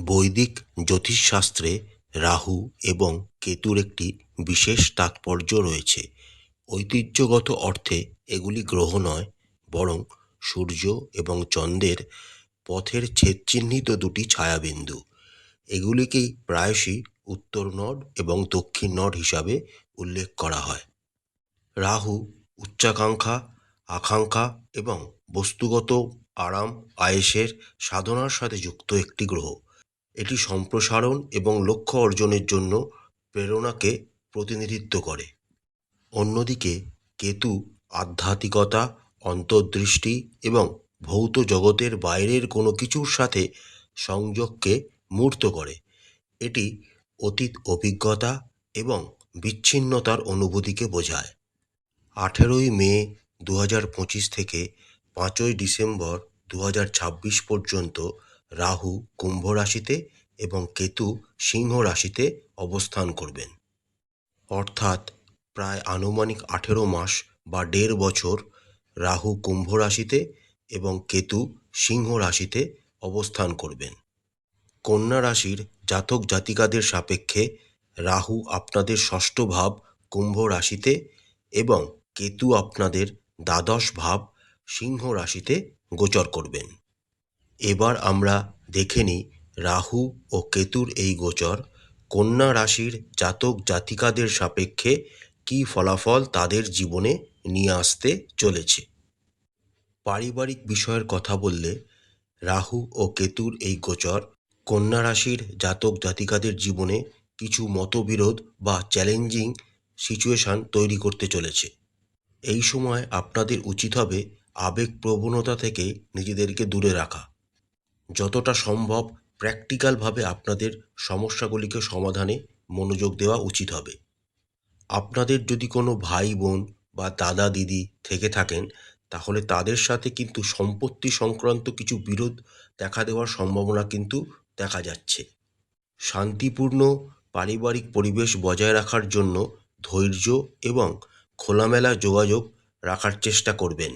বৈদিক জ্যোতিষশাস্ত্রে রাহু এবং কেতুর একটি বিশেষ তাৎপর্য রয়েছে। ঐতিহ্যগত অর্থে এগুলি গ্রহ নয়, বরং সূর্য এবং চন্দ্রের পথের ছেদচিহ্নিত দুটি ছায়াবিন্দু। এগুলিকেই প্রায়শই উত্তর নড এবং দক্ষিণ নড হিসাবে উল্লেখ করা হয়। রাহু উচ্চাকাঙ্ক্ষা, আকাঙ্ক্ষা এবং বস্তুগত আরাম আয়েশের সাধনার সাথে যুক্ত একটি গ্রহ। এটি সম্প্রসারণ এবং লক্ষ্য অর্জনের জন্য প্রেরণাকে প্রতিনিধিত্ব করে। অন্যদিকে কেতু আধ্যাত্মিকতা, অন্তর্দৃষ্টি এবং ভৌত জগতের বাইরের কোনো কিছুর সাথে সংযোগকে মূর্ত করে। এটি অতীত অভিজ্ঞতা এবং বিচ্ছিন্নতার অনুভূতিকে বোঝায়। 18ই মে 2025 থেকে 5ই ডিসেম্বর 2026 পর্যন্ত রাহু কুম্ভ রাশিতে এবং কেতু সিংহ রাশিতে অবস্থান করবেন। অর্থাৎ প্রায় আনুমানিক 18 মাস বা 1.5 বছর রাহু কুম্ভ রাশিতে এবং কেতু সিংহ রাশিতে অবস্থান করবেন। কন্যা রাশির জাতক জাতিকাদের সাপেক্ষে রাহু আপনাদের ষষ্ঠ ভাব কুম্ভ রাশিতে এবং কেতু আপনাদের দ্বাদশ ভাব সিংহ রাশিতে গোচর করবেন। এবার আমরা দেখে নিই রাহু ও কেতুর এই গোচর কন্যা রাশির জাতক জাতিকাদের সাপেক্ষে কী ফলাফল তাদের জীবনে নিয়ে আসতে চলেছে। পারিবারিক বিষয়ের কথা বললে রাহু ও কেতুর এই গোচর কন্যা রাশির জাতক জাতিকাদের জীবনে কিছু মতবিরোধ বা চ্যালেঞ্জিং সিচুয়েশন তৈরি করতে চলেছে। এই সময় আপনাদের উচিত হবে আবেগপ্রবণতা থেকে নিজেদেরকে দূরে রাখা। যতটা সম্ভব প্র্যাকটিক্যালভাবে আপনাদের সমস্যাগুলিকে সমাধানে মনোযোগ দেওয়া উচিত হবে। আপনাদের যদি কোনো ভাই বোন বা দাদা দিদি থেকে থাকেন, তাহলে তাদের সাথে কিন্তু সম্পত্তি সংক্রান্ত কিছু বিরোধ দেখা দেওয়ার সম্ভাবনা কিন্তু দেখা যাচ্ছে। শান্তিপূর্ণ পারিবারিক পরিবেশ বজায় রাখার জন্য ধৈর্য এবং খোলামেলা যোগাযোগ রাখার চেষ্টা করবেন।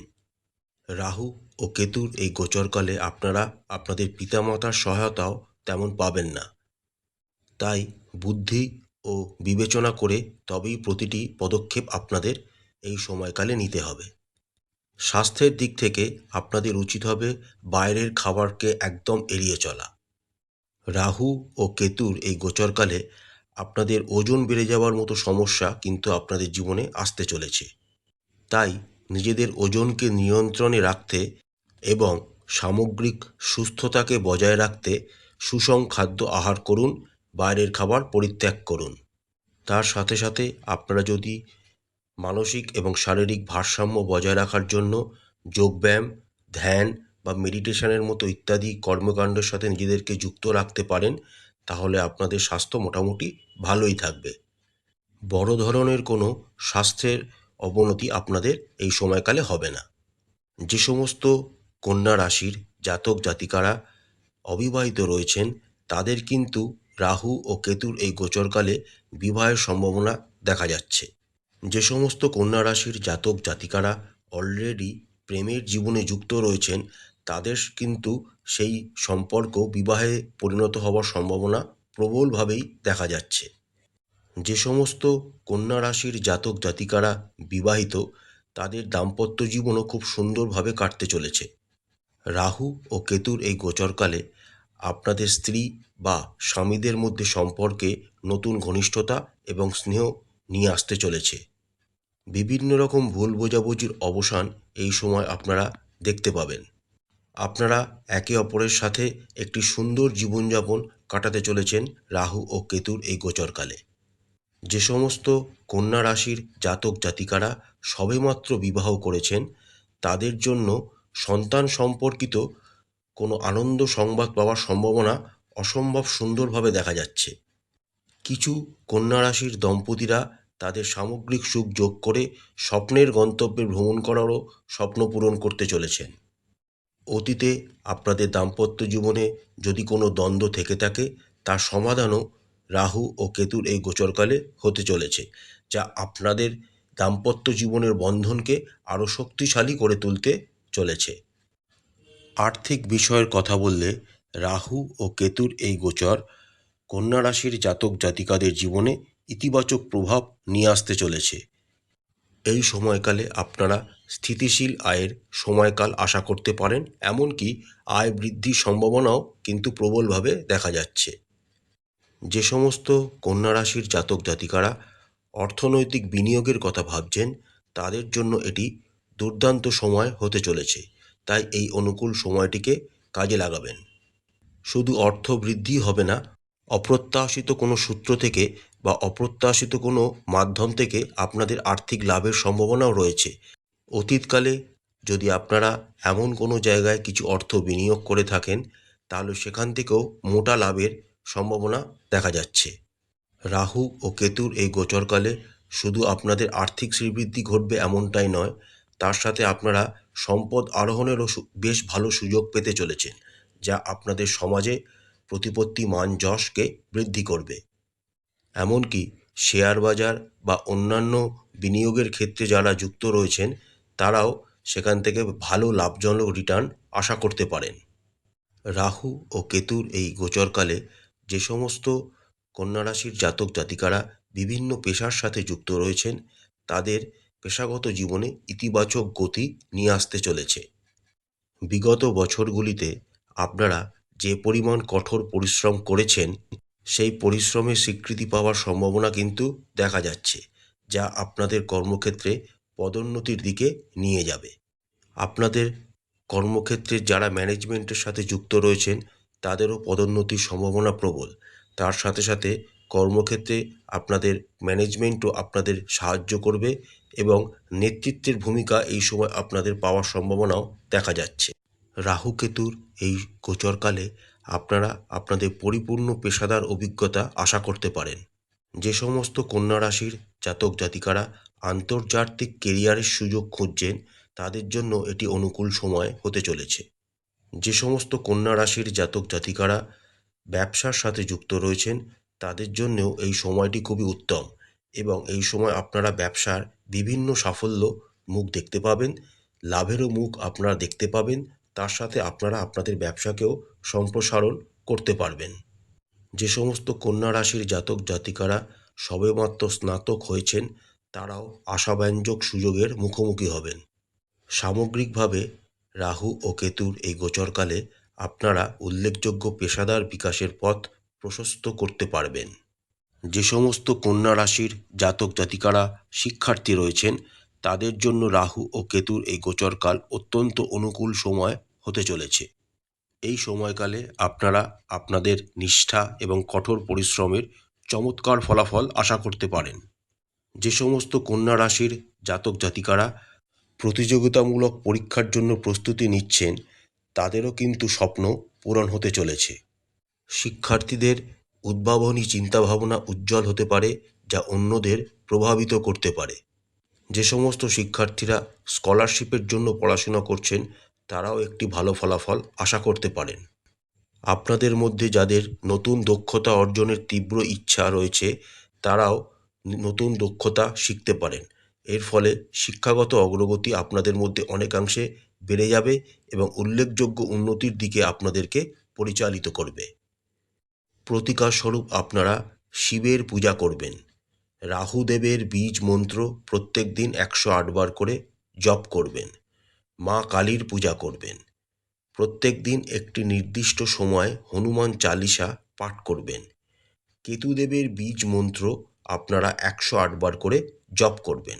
রাহু ও কেতুর এই গোচরকালে আপনারা আপনাদের পিতামাতার সহায়তাও তেমন পাবেন না। তাই বুদ্ধি ও বিবেচনা করে তবেই প্রতিটি পদক্ষেপ আপনাদের এই সময়কালে নিতে হবে। স্বাস্থ্যের দিক থেকে আপনাদের উচিত হবে বাইরের খাবারকে একদম এড়িয়ে চলা। রাহু ও কেতুর এই গোচরকালে আপনাদের ওজন বেড়ে যাওয়ার মতো সমস্যা কিন্তু আপনাদের জীবনে আসতে চলেছে। তাই নিজেদের ওজনকে নিয়ন্ত্রণে রাখতে এবং সামগ্রিক সুস্থতাকে বজায় রাখতে সুষম খাদ্য আহার করুন, বাইরের খাবার পরিত্যাগ করুন। তার সাথে সাথে আপনারা যদি মানসিক এবং শারীরিক ভারসাম্য বজায় রাখার জন্য যোগব্যায়াম, ধ্যান বা মেডিটেশনের মতো ইত্যাদি কর্মকাণ্ডের সাথে নিজেদেরকে যুক্ত রাখতে পারেন, তাহলে আপনাদের স্বাস্থ্য মোটামুটি ভালোই থাকবে। বড় ধরনের কোনো স্বাস্থ্যের অবনতি আপনাদের এই সময়কালে হবে না। যে সমস্ত কন্যা রাশির জাতক জাতিকারা অবিবাহিত রয়েছেন, তাদের কিন্তু রাহু ও কেতুর এই গোচরকালে বিবাহের সম্ভাবনা দেখা যাচ্ছে। যে সমস্ত কন্যা রাশির জাতক জাতিকারা অলরেডি প্রেমের জীবনে যুক্ত রয়েছেন, তাদের কিন্তু সেই সম্পর্ক বিবাহে পরিণত হওয়ার সম্ভাবনা প্রবলভাবেই দেখা যাচ্ছে। যে সমস্ত কন্যা রাশির জাতক জাতিকারা বিবাহিত, তাদের দাম্পত্য জীবনও খুব সুন্দরভাবে কাটতে চলেছে। রাহু ও কেতুর এই গোচরকালে আপনাদের স্ত্রী বা স্বামীদের মধ্যে সম্পর্কে নতুন ঘনিষ্ঠতা এবং স্নেহ নিয়ে আসতে চলেছে। বিভিন্ন রকম ভুল বোঝাবুঝির অবসান এই সময় আপনারা দেখতে পাবেন। আপনারা একে অপরের সাথে একটি সুন্দর জীবনযাপন কাটাতে চলেছেন রাহু ও কেতুর এই গোচরকালে। যে সমস্ত কন্যা রাশির জাতক জাতিকারা সবেমাত্র বিবাহ করেছেন, তাদের জন্য সন্তান সম্পর্কিত কোনো আনন্দ সংবাদ পাওয়ার সম্ভাবনা অসম্ভব সুন্দরভাবে দেখা যাচ্ছে। কিছু কন্যা রাশির দম্পতিরা তাদের সামগ্রিক সুখ যোগ করে স্বপ্নের গন্তব্যে ভ্রমণ করারও স্বপ্ন পূরণ করতে চলেছেন। অতীতে আপনাদের দাম্পত্য জীবনে যদি কোনো দ্বন্দ্ব থেকে থাকে, তার সমাধানও রাহু ও কেতুর এই গোচরকালে হতে চলেছে, যা আপনাদের দাম্পত্য জীবনের বন্ধনকে আরও শক্তিশালী করে তুলতে চলেছে। আর্থিক বিষয়ের কথা বললে রাহু ও কেতুর এই গোচর কন্যা রাশির জাতক জাতিকাদের জীবনে ইতিবাচক প্রভাব নিয়ে আসতে চলেছে। এই সময়কালে আপনারা স্থিতিশীল আয়ের সময়কাল আশা করতে পারেন, এমনকি আয় বৃদ্ধির সম্ভাবনাও কিন্তু প্রবলভাবে দেখা যাচ্ছে। যে সমস্ত কন্যা রাশির জাতক জাতিকারা অর্থনৈতিক বিনিয়োগের কথা ভাবছেন, তাদের জন্য এটি দুর্দান্ত সময় হতে চলেছে। তাই এই অনুকূল সময়টিকে কাজে লাগাবেন। শুধু অর্থ বৃদ্ধি হবে না, অপ্রত্যাশিত কোনো সূত্র থেকে বা অপ্রত্যাশিত কোনো মাধ্যম থেকে আপনাদের আর্থিক লাভের সম্ভাবনাও রয়েছে। অতীতকালে যদি আপনারা এমন কোনো জায়গায় কিছু অর্থ বিনিয়োগ করে থাকেন, তাহলে সেখান থেকেও মোটা লাভের সম্ভাবনা দেখা যাচ্ছে। রাহু ও কেতুর এই গোচরকালে শুধু আপনাদের আর্থিক শ্রীবৃদ্ধি ঘটবে এমনটাই নয়, তার সাথে আপনারা সম্পদ আরোহণেরও বেশ ভালো সুযোগ পেতে চলেছেন, যা আপনাদের সমাজে প্রতিপত্তি মান যশকে বৃদ্ধি করবে। এমনকি শেয়ার বাজার বা অন্যান্য বিনিয়োগের ক্ষেত্রে যারা যুক্ত রয়েছেন, তারাও সেখান থেকে ভালো লাভজনক রিটার্ন আশা করতে পারেন। রাহু ও কেতুর এই গোচরকালে যে সমস্ত কন্যা রাশির জাতক জাতিকারা বিভিন্ন পেশার সাথে যুক্ত রয়েছেন, তাদের পেশাগত জীবনে ইতিবাচক গতি নিয়ে আসতে চলেছে। বিগত বছরগুলিতে আপনারা যে পরিমাণ কঠোর পরিশ্রম করেছেন, সেই পরিশ্রমের স্বীকৃতি পাওয়ার সম্ভাবনা কিন্তু দেখা যাচ্ছে, যা আপনাদের কর্মক্ষেত্রে পদোন্নতির দিকে নিয়ে যাবে। আপনাদের কর্মক্ষেত্রে যারা ম্যানেজমেন্টের সাথে যুক্ত রয়েছেন, তাদেরও পদোন্নতির সম্ভাবনা প্রবল। তার সাথে সাথে কর্মক্ষেত্রে আপনাদের ম্যানেজমেন্টও আপনাদের সাহায্য করবে এবং নেতৃত্বের ভূমিকা এই সময় আপনাদের পাওয়ার সম্ভাবনাও দেখা যাচ্ছে। রাহু কেতুর এই গোচরকালে আপনারা আপনাদের পরিপূর্ণ পেশাদার অভিজ্ঞতা আশা করতে পারেন। যে সমস্ত কন্যা রাশির জাতক জাতিকারা আন্তর্জাতিক কেরিয়ারের সুযোগ খুঁজছেন, তাদের জন্য এটি অনুকূল সময় হতে চলেছে। যে সমস্ত কন্যা রাশির জাতক জাতিকারা ব্যবসার সাথে যুক্ত রয়েছেন, তাদের জন্যও এই সময়টি খুবই উত্তম এবং এই সময় আপনারা ব্যবসার বিভিন্ন সাফল্য মুখ দেখতে পাবেন, লাভেরও মুখ আপনারা দেখতে পাবেন। তার সাথে আপনারা আপনাদের ব্যবসাকেও সম্প্রসারণ করতে পারবেন। যে সমস্ত কন্যা রাশির জাতক জাতিকারা সবেমাত্র স্নাতক হয়েছেন, তারাও আশাব্যঞ্জক সুযোগের মুখোমুখি হবেন। সামগ্রিকভাবে রাহু ও কেতুর এই গোচরকালে আপনারা উল্লেখযোগ্য পেশাদার বিকাশের পথ প্রশস্ত করতে পারবেন। যে সমস্ত কন্যা রাশির জাতক জাতিকারা শিক্ষার্থী রয়েছেন, তাদের জন্য রাহু ও কেতুর এই গোচরকাল অত্যন্ত অনুকূল সময় হতে চলেছে। এই সময়কালে আপনারা আপনাদের নিষ্ঠা এবং কঠোর পরিশ্রমের চমৎকার ফলাফল আশা করতে পারেন। যে সমস্ত কন্যা রাশির জাতক জাতিকারা প্রতিযোগিতামূলক পরীক্ষার জন্য প্রস্তুতি নিচ্ছেন, তাদেরও কিন্তু স্বপ্ন পূরণ হতে চলেছে। শিক্ষার্থীদের উদ্ভাবনী চিন্তাভাবনা উজ্জ্বল হতে পারে, যা অন্যদের প্রভাবিত করতে পারে। যে সমস্ত শিক্ষার্থীরা স্কলারশিপের জন্য পড়াশোনা করছেন, তারাও একটি ভালো ফলাফল আশা করতে পারেন। আপনাদের মধ্যে যাদের নতুন দক্ষতা অর্জনের তীব্র ইচ্ছা রয়েছে, তারাও নতুন দক্ষতা শিখতে পারেন। এর ফলে শিক্ষাগত অগ্রগতি আপনাদের মধ্যে অনেকাংশে বেড়ে যাবে এবং উল্লেখযোগ্য উন্নতির দিকে আপনাদেরকে পরিচালিত করবে। প্রতিকার স্বরূপ আপনারা শিবের পূজা করবেন। রাহুদেবের বীজ মন্ত্র প্রত্যেক দিন 108 বার করে জপ করবেন। মা কালীর পূজা করবেন। প্রত্যেক দিন একটি নির্দিষ্ট সময় হনুমান চালিসা পাঠ করবেন। কেতুদেবের বীজ মন্ত্র আপনারা 108 বার করে জপ করবেন।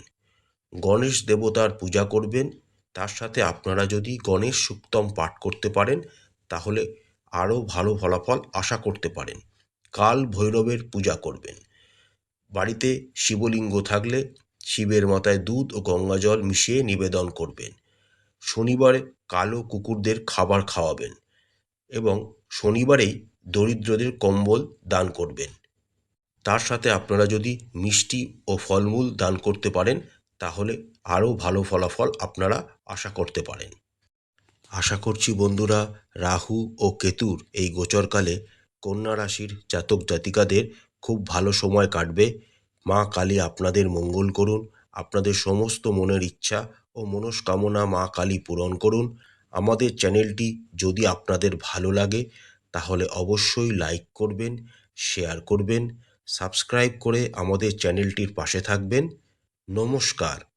গণেশ দেবতার পূজা করবেন। তার সাথে আপনারা যদি গণেশ সূক্তম পাঠ করতে পারেন, তাহলে আরও ভালো ফলাফল আশা করতে পারেন। কাল ভৈরবের পূজা করবেন। বাড়িতে শিবলিঙ্গ থাকলে শিবের মাথায় দুধ ও গঙ্গা জল মিশিয়ে নিবেদন করবেন। শনিবারে কালো কুকুরদের খাবার খাওয়াবেন এবং শনিবারেই দরিদ্রদের কম্বল দান করবেন। তার সাথে আপনারা যদি মিষ্টি ও ফলমূল দান করতে পারেন, তাহলে আরও ভালো ফলাফল আপনারা আশা করতে পারেন। আশা করছি বন্ধুরা, রাহু ও কেতুর এই গোচরকালে কন্যা রাশির জাতক জাতিকাদের খুব ভালো সময় কাটবে। মা কালী আপনাদের মঙ্গল করুন, আপনাদের সমস্ত মনের ইচ্ছা ও মনস্কামনা মা কালী পূরণ করুন। আমাদের চ্যানেলটি যদি আপনাদের ভালো লাগে, তাহলে অবশ্যই লাইক করবেন, শেয়ার করবেন, সাবস্ক্রাইব করে আমাদের চ্যানেলটির পাশে থাকবেন। নমস্কার।